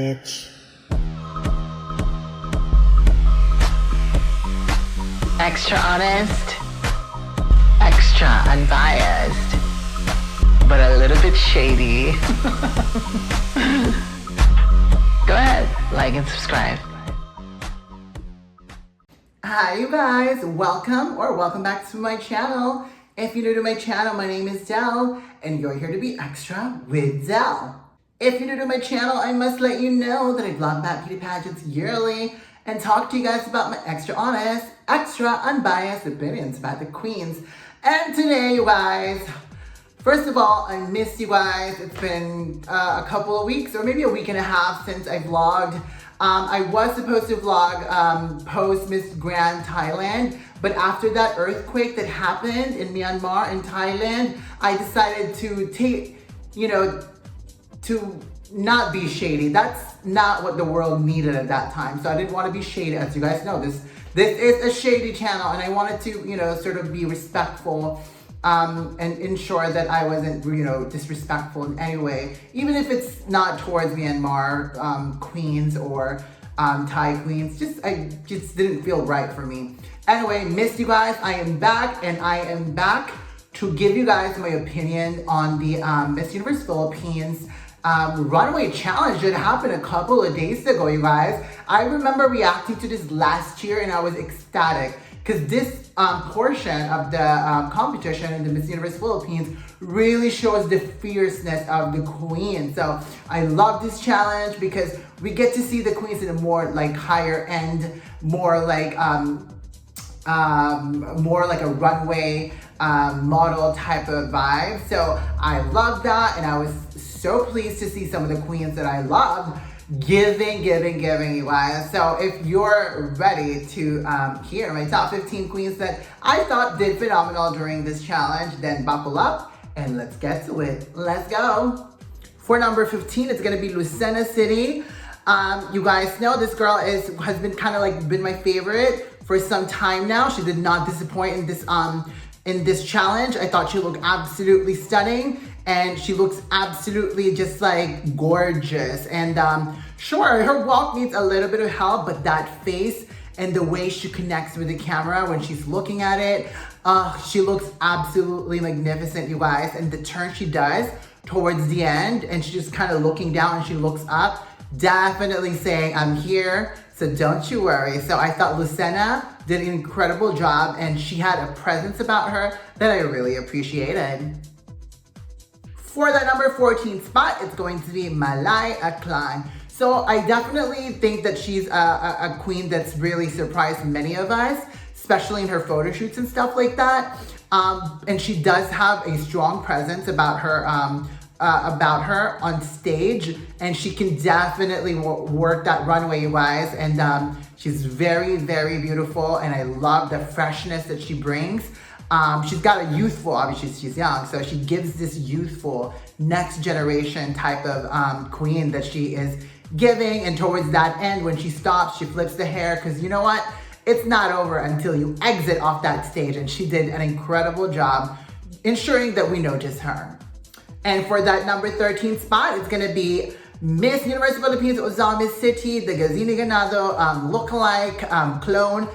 bitch. Extra honest, extra unbiased, but a little bit shady. Go ahead, like and subscribe. Hi you guys, welcome back to my channel. If you're new to my channel, my name is Del, and you're here to be extra with Del. If you're new to my channel, I must let you know that I vlog about beauty pageants yearly and talk to you guys about my extra honest, extra unbiased opinions about the queens. And today, you guys, first of all, I missed you guys. It's been a couple of weeks or maybe a week and a half since I vlogged. I was supposed to vlog post Miss Grand Thailand, but after that earthquake that happened in Myanmar and Thailand, I decided to to not be shady. That's not what the world needed at that time. So I didn't want to be shady. As you guys know, this is a shady channel, and I wanted to, sort of be respectful and ensure that I wasn't, disrespectful in any way, even if it's not towards Myanmar queens or Thai queens. I just didn't feel right for me. Anyway, missed you guys. I am back, and I am back to give you guys my opinion on the Miss Universe Philippines runway challenge that happened a couple of days ago, you guys. I remember reacting to this last year, and I was ecstatic because this portion of the competition in the Miss Universe Philippines really shows the fierceness of the queen. So I love this challenge because we get to see the queens in a more like higher end, more like a runway model type of vibe. So I love that, and I was so pleased to see some of the queens that I love giving, you guys. So if you're ready to hear my top 15 queens that I thought did phenomenal during this challenge, then buckle up and let's get to it. Let's go. For number 15, it's gonna be Lucena City. You guys know this girl has been kind of like been my favorite for some time now. She did not disappoint in this challenge. I thought she looked absolutely stunning, and she looks absolutely just like gorgeous. And sure, her walk needs a little bit of help, but that face and the way she connects with the camera when she's looking at it, she looks absolutely magnificent, you guys. And the turn she does towards the end, and she's just kind of looking down and she looks up, definitely saying, I'm here, so don't you worry. So I thought Lucena did an incredible job, and she had a presence about her that I really appreciated. For the number 14 spot, it's going to be 𝐌𝐢𝐬𝐬. So I definitely think that she's a queen that's really surprised many of us, especially in her photo shoots and stuff like that. And she does have a strong presence about her on stage, and she can definitely work that runway, you guys. And she's very, very beautiful, and I love the freshness that she brings. She's got a youthful, obviously she's young, so she gives this youthful next generation type of queen that she is giving. And towards that end, when she stops, she flips the hair, because you know what? It's not over until you exit off that stage, and she did an incredible job ensuring that we notice her. And for that number 13 spot, it's gonna be Miss Universe Philippines Ozami City, the 𝐔𝐧𝐢𝐬𝐬 lookalike clone.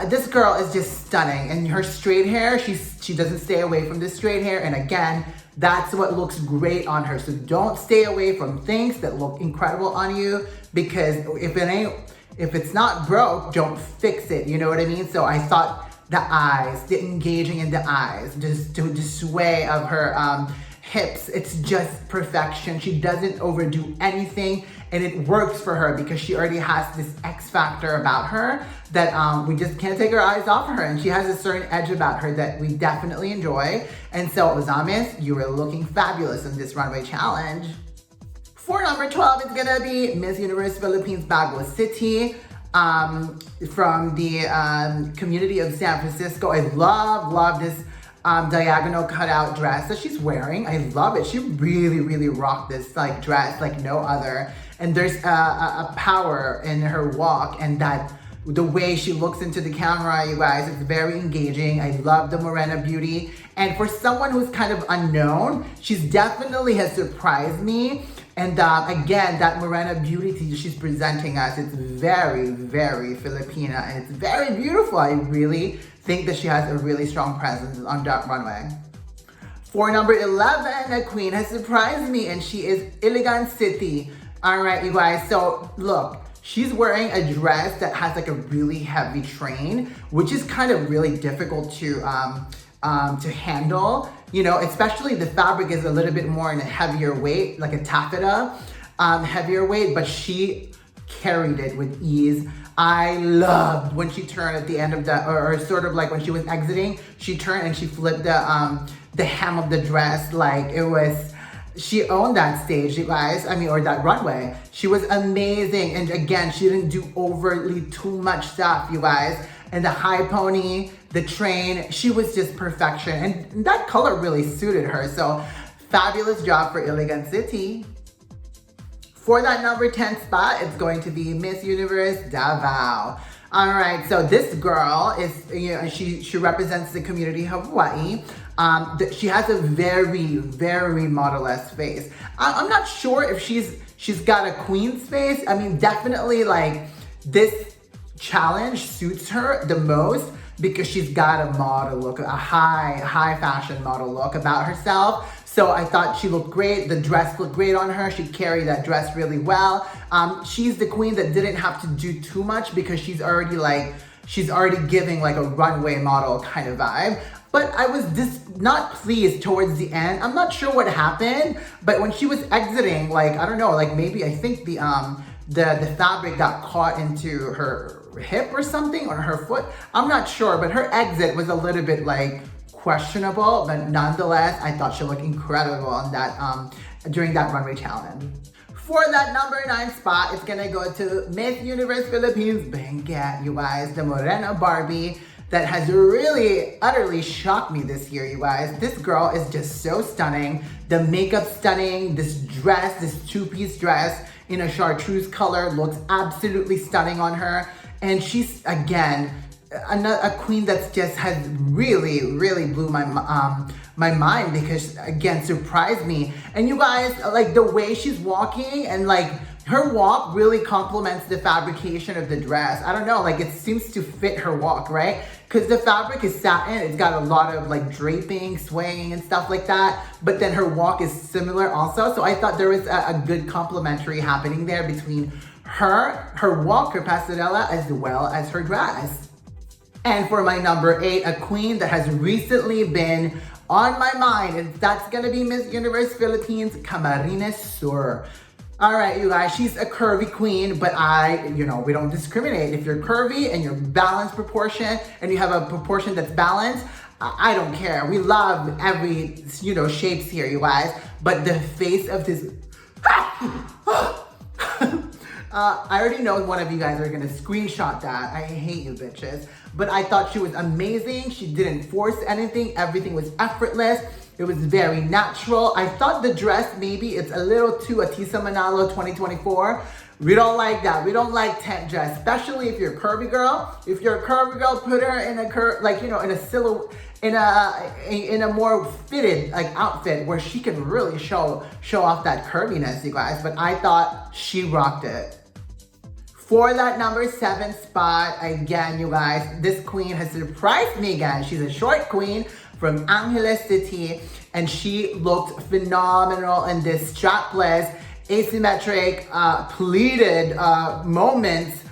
This girl is just stunning, and her straight hair, she doesn't stay away from the straight hair, and again, that's what looks great on her. So don't stay away from things that look incredible on you, because if it's not broke, don't fix it, you know what I mean? So I thought the eyes, the engaging in the eyes, just the sway of her hips, it's just perfection. She doesn't overdo anything, and it works for her because she already has this X factor about her that we just can't take our eyes off of her, and she has a certain edge about her that we definitely enjoy. And so Ozamis, you were looking fabulous in this runway challenge. For number 12, it's gonna be Miss Universe Philippines Baguio City from the community of San Francisco. I love this diagonal cutout dress that she's wearing. I love it. She really rocked this like dress like no other. And there's a power in her walk, and that the way she looks into the camera, you guys, it's very engaging. I love the Morena beauty. And for someone who's kind of unknown, she's definitely has surprised me. And again, that Morena beauty she's presenting us, it's very, very Filipina, and it's very beautiful. I really think that she has a really strong presence on that runway. For number 11, a queen has surprised me, and she is 𝐏𝐢𝐬𝐬. All right, you guys, so look, she's wearing a dress that has like a really heavy train, which is kind of really difficult to handle, you know, especially the fabric is a little bit more in a heavier weight, like a taffeta, heavier weight, but she carried it with ease. I loved when she turned at the end of the, or sort of like when she was exiting, she turned and she flipped the hem of the dress. Like it was, she owned that stage, you guys. I mean, or that runway. She was amazing. And again, she didn't do overly too much stuff, you guys. And the high pony, the train, she was just perfection. And that color really suited her. So fabulous job for 𝐏𝐢𝐬𝐬. For that number 10 spot, it's going to be Miss Universe Davao. All right, so this girl is, you know, she represents the community of Hawaii. She has a very, very model-esque face. I'm not sure if she's got a queen's face. I mean, definitely like this challenge suits her the most because she's got a model look, a high fashion model look about herself. So I thought she looked great. The dress looked great on her. She carried that dress really well. She's the queen that didn't have to do too much because she's already giving like a runway model kind of vibe. But I was just not pleased towards the end. I'm not sure what happened, but when she was exiting, like, I don't know, like maybe I think the fabric got caught into her hip or something, or her foot. I'm not sure, but her exit was a little bit like questionable, but nonetheless, I thought she looked incredible on that during that runway challenge. For that number 9 spot, it's gonna go to Miss Universe Philippines Benguet, you guys, the Morena Barbie that has really utterly shocked me this year, you guys. This girl is just so stunning. The makeup stunning, this dress, this two-piece dress in a chartreuse color looks absolutely stunning on her. And she's, again, a queen that's just has really, really blew my mind because, again, surprised me. And you guys, like the way she's walking and like her walk really complements the fabrication of the dress. I don't know, like it seems to fit her walk, right? Because the fabric is satin, it's got a lot of like draping, swaying and stuff like that. But then her walk is similar also. So I thought there was a good complementary happening there between her walk, her passerella, as well as her dress. And for my number 8, a queen that has recently been on my mind, and that's gonna be Miss Universe Philippines, Camarines Sur. All right, you guys, she's a curvy queen, but we don't discriminate. If you're curvy and you're balanced proportion and you have a proportion that's balanced, I don't care. We love every, shapes here, you guys. But the face of this, I already know one of you guys are gonna screenshot that. I hate you bitches. But I thought she was amazing. She didn't force anything. Everything was effortless. It was very natural. I thought the dress, maybe it's a little too Atisa Manalo 2024. We don't like that. We don't like tent dress, especially if you're a curvy girl. If you're a curvy girl, put her in a in a silhouette, in a more fitted outfit where she can really show off that curviness, you guys. But I thought she rocked it. For that number 7 spot, again, you guys, this queen has surprised me again. She's a short queen from Angeles City, and she looked phenomenal in this strapless, asymmetric, pleated moments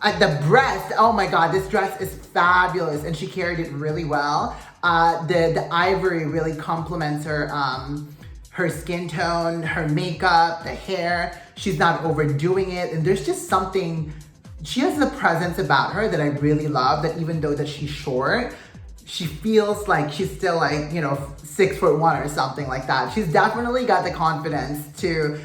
at the breast. Oh my God, this dress is fabulous, and she carried it really well. The ivory really complements her skin tone, her makeup, the hair. She's not overdoing it, and there's just something, she has a presence about her that I really love, that even though that she's short, she feels like she's still 6'1" or something like that. She's definitely got the confidence to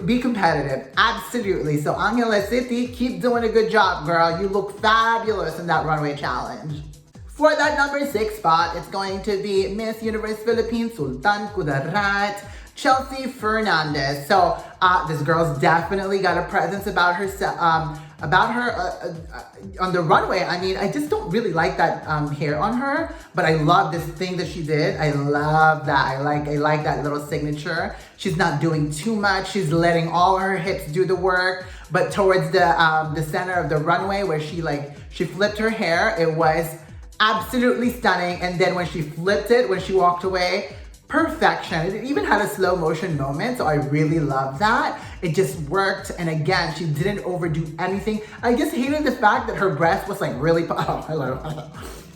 be competitive, absolutely. So Angeles City, keep doing a good job, girl. You look fabulous in that runway challenge. For that number 6 spot, it's going to be Miss Universe Philippines Sultan Kudarat, Chelsea Fernandez. So this girl's definitely got a presence about herself, about her on the runway, I mean, I just don't really like that hair on her, but I love this thing that she did. I love that. I like that little signature. She's not doing too much. She's letting all her hips do the work, but towards the center of the runway where she flipped her hair, it was absolutely stunning. And then when she flipped it, when she walked away, perfection. It even had a slow motion moment, so I really love that. It just worked, and again, she didn't overdo anything. I just hated the fact that her breast was like really,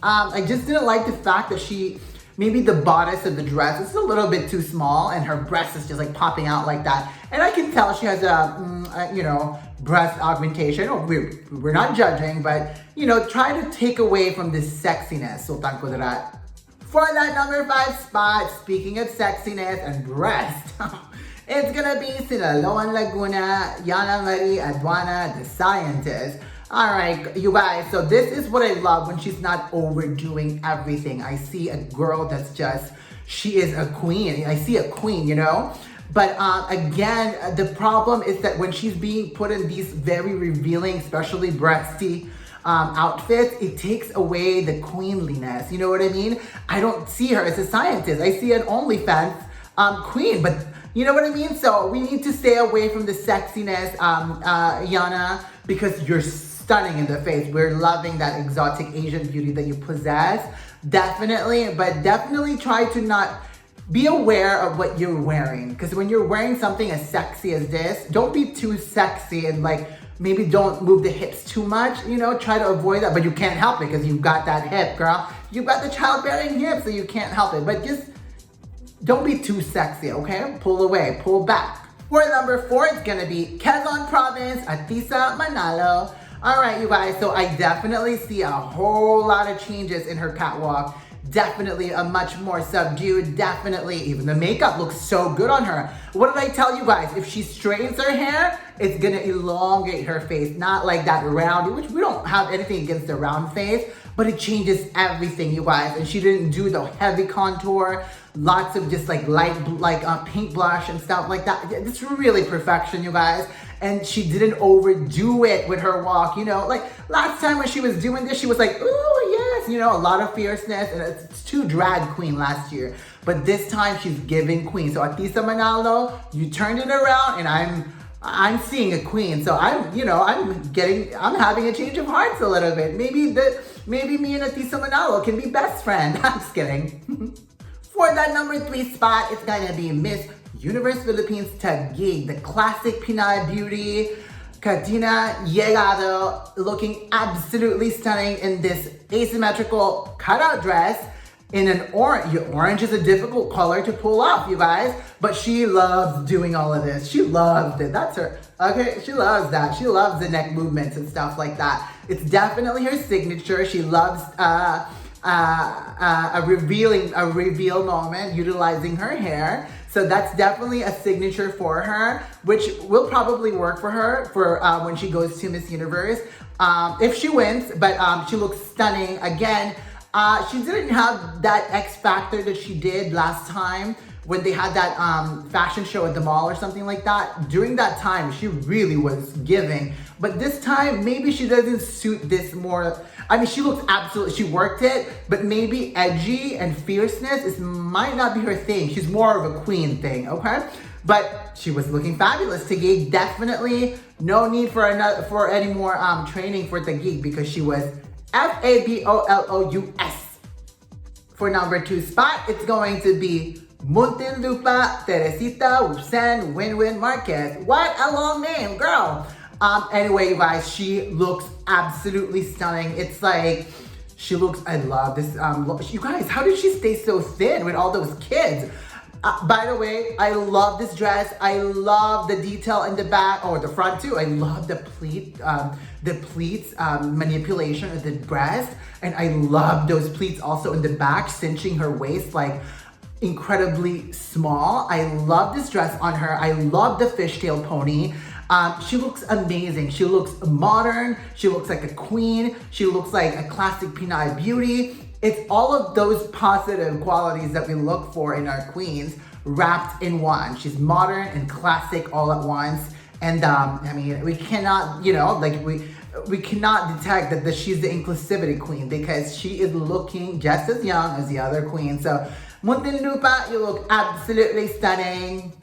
I just didn't like the fact that maybe the bodice of the dress is a little bit too small, and her breast is just like popping out like that. And I can tell she has a breast augmentation. We're not judging, but try to take away from this sexiness. Sultan Kudarat. For that number 5 spot, speaking of sexiness and breast, it's gonna be Sinaloan Laguna, Yana Marie Aduana, the scientist. All right, you guys, so this is what I love when she's not overdoing everything. I see a girl that's she is a queen. I see a queen, But again, the problem is that when she's being put in these very revealing, especially breasty, outfits, it takes away the queenliness. You know what I mean? I don't see her as a scientist. I see an OnlyFans queen, but you know what I mean? So we need to stay away from the sexiness, Yana, because you're stunning in the face. We're loving that exotic Asian beauty that you possess. Definitely, but definitely try to not be aware of what you're wearing. Because when you're wearing something as sexy as this, don't be too sexy and maybe don't move the hips too much, try to avoid that, but you can't help it because you've got that hip, girl. You've got the childbearing hip, so you can't help it, but just don't be too sexy, okay? Pull away, pull back. For number 4, it's gonna be Quezon Province, Atisa Manalo. All right, you guys, so I definitely see a whole lot of changes in her catwalk. Definitely a much more subdued, definitely even the makeup looks so good on her. What did I tell you guys? If she straightens her hair, it's gonna elongate her face, not like that round, which we don't have anything against the round face, but it changes everything, you guys. And she didn't do the heavy contour, lots of just light, pink blush and stuff like that. It's really perfection, you guys. And she didn't overdo it with her walk, last time when she was doing this, she was like, ooh, yes, a lot of fierceness, and it's too drag queen last year. But this time she's giving queen. So Atisa Manalo, you turned it around, and I'm seeing a queen. So I'm having a change of hearts a little bit. Maybe me and Atisa Manalo can be best friends. I'm just kidding. For that number 3 spot, it's gonna be Miss Universe Philippines Taguig, the classic Pinay beauty, Katina Llegado, looking absolutely stunning in this asymmetrical cutout dress in an orange. Orange is a difficult color to pull off, you guys, but she loves doing all of this. She loves it. That's her. Okay, she loves that. She loves the neck movements and stuff like that. It's definitely her signature. She loves a reveal moment utilizing her hair. So that's definitely a signature for her, which will probably work for her for when she goes to Miss Universe, if she wins, but she looks stunning. Again, she didn't have that X factor that she did last time when they had that fashion show at the mall or something like that. During that time, she really was giving. But this time, maybe she doesn't suit this more. I mean, she looks she worked it, but maybe edgy and fierceness might not be her thing. She's more of a queen thing, okay? But she was looking fabulous. Taguig, definitely no need for any more training for Taguig because she was FABOLOUS. For number 2 spot, it's going to be Muntinlupa Teresita Wusen Winwin Marquez. What a long name, girl. Anyway, you guys, she looks absolutely stunning. It's she looks, I love this. You guys, how did she stay so thin with all those kids? By the way, I love this dress. I love the detail in the back, or the front too. I love the pleats manipulation of the breast. And I love those pleats also in the back, cinching her waist incredibly small. I love this dress on her. I love the fishtail pony. She looks amazing. She looks modern. She looks like a queen. She looks like a classic Pinay beauty. It's all of those positive qualities that we look for in our queens wrapped in one. She's modern and classic all at once. And I mean, we cannot, you know, like we cannot detect that she's the inclusivity queen because she is looking just as young as the other queen. So Muntinlupa, you look absolutely stunning.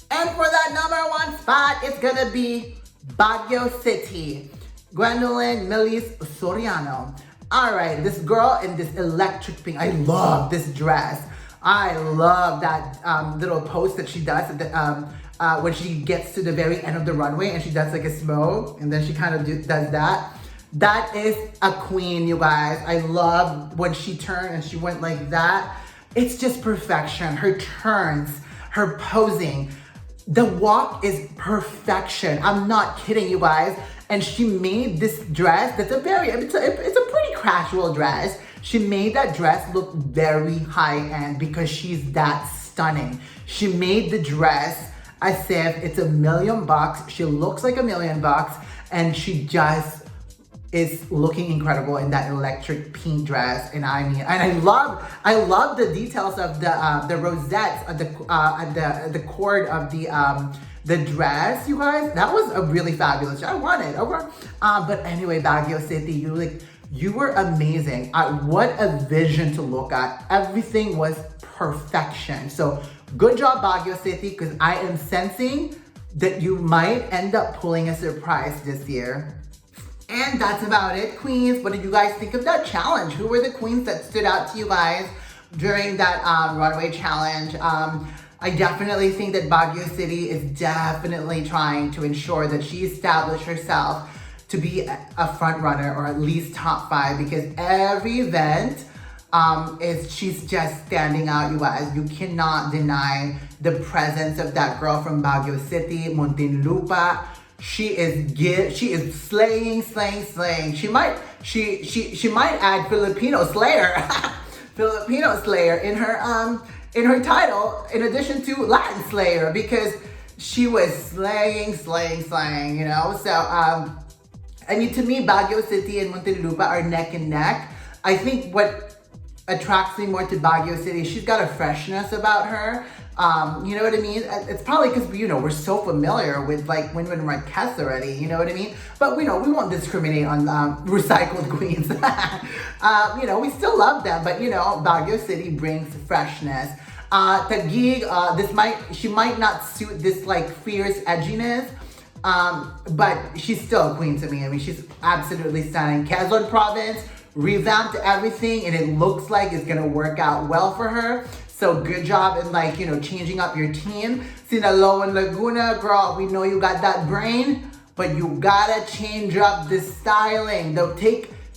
And for that #1 spot, it's gonna be Baguio City, Gwendolyn Millis Soriano. All right, this girl in this electric pink. I love this dress. I love that little post that she does at the, when she gets to the very end of the runway and she does like a smoke and then she kind of does that. That is a queen, you guys. I love when she turned and she went like that. It's just perfection. Her turns, her posing. The walk is perfection. I'm not kidding, you guys. And she made this dress that's it's a pretty casual dress. She made that dress look very high-end because she's that stunning. She made the dress as if it's $1 million. She looks like $1 million and she just is looking incredible in that electric pink dress. And I mean, and I love the details of the rosettes at the cord of the dress, you guys. That was a really fabulous. I want it. But anyway, Baguio City, you were amazing. What a vision to look at. Everything was perfection. So good job, Baguio City, because I am sensing that you might end up pulling a surprise this year. And that's about it, queens. What did you guys think of that challenge? Who were the queens that stood out to you guys during that runway challenge? I definitely think that Baguio City is definitely trying to ensure that she established herself to be a front runner or at least top 5 because every event she's just standing out, you guys. You cannot deny the presence of that girl from Baguio City, Muntinlupa. She is slaying. She might add Filipino Slayer, Filipino Slayer in her title in addition to Latin Slayer because she was slaying, you know. So I mean, to me, Baguio City and Muntinlupa are neck and neck. I think what attracts me more to Baguio City, she's got a freshness about her. You know what I mean? It's probably because, you know, we're so familiar with like Win-Win Marquez already, you know what I mean? But we won't discriminate on recycled queens. You know, we still love them, but you know, Baguio City brings freshness. Taguig, she might not suit this like fierce edginess, but she's still a queen to me. I mean, she's absolutely stunning. Quezon Province revamped everything and it looks like it's gonna work out well for her. So good job in like, you know, changing up your team. Sinaloa and Laguna, girl, we know you got that brain, but you gotta change up the styling.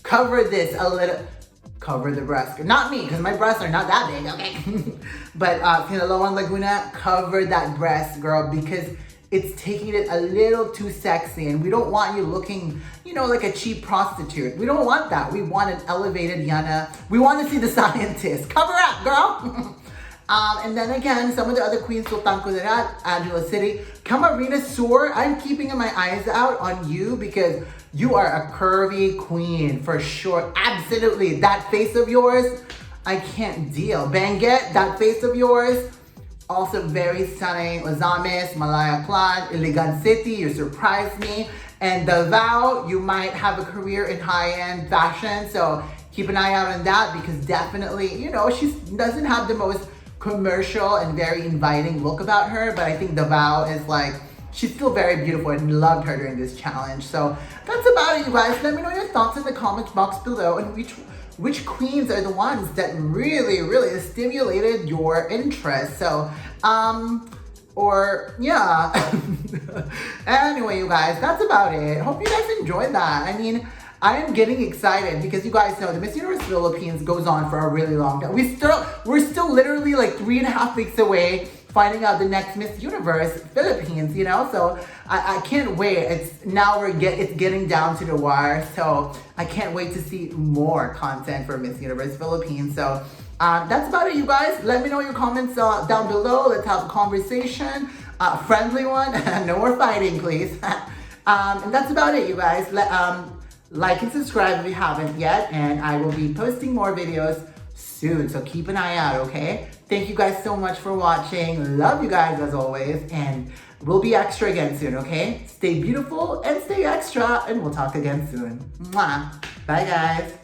Cover this a little, cover the breasts. Not me, because my breasts are not that big, okay? But Sinaloa and Laguna, cover that breast, girl, because it's taking it a little too sexy and we don't want you looking, you know, like a cheap prostitute. We don't want that. We want an elevated Yana. We want to see the scientist. Cover up, girl. And then again, some of the other queens, Sultan Kudarat, Angela City, Camarina Sur, I'm keeping my eyes out on you because you are a curvy queen for sure. Absolutely. That face of yours, I can't deal. Benguet, that face of yours, also very stunning. Ozamis, Malaya Clan, Iligan City, you surprised me. And Davao, you might have a career in high-end fashion, so keep an eye out on that because definitely, you know, she doesn't have the most commercial and very inviting look about her, but I think Davao is like, she's still very beautiful and loved her during this challenge. So that's about it, you guys. Let me know your thoughts in the comments box below and which queens are the ones that really stimulated your interest. So, or yeah. Anyway, you guys, that's about it. Hope you guys enjoyed that. I mean, I am getting excited because you guys know the Miss Universe Philippines goes on for a really long time. We're still literally like 3.5 weeks away finding out the next Miss Universe Philippines, you know? So I can't wait. It's getting down to the wire. So I can't wait to see more content for Miss Universe Philippines. So that's about it, you guys. Let me know your comments down below. Let's have a conversation. Friendly one. No more fighting, please. And that's about it, you guys. Like and subscribe if you haven't yet, and I will be posting more videos soon. So keep an eye out, okay? Thank you guys so much for watching. Love you guys as always. And we'll be extra again soon, okay? Stay beautiful and stay extra. And we'll talk again soon. Mwah. Bye, guys.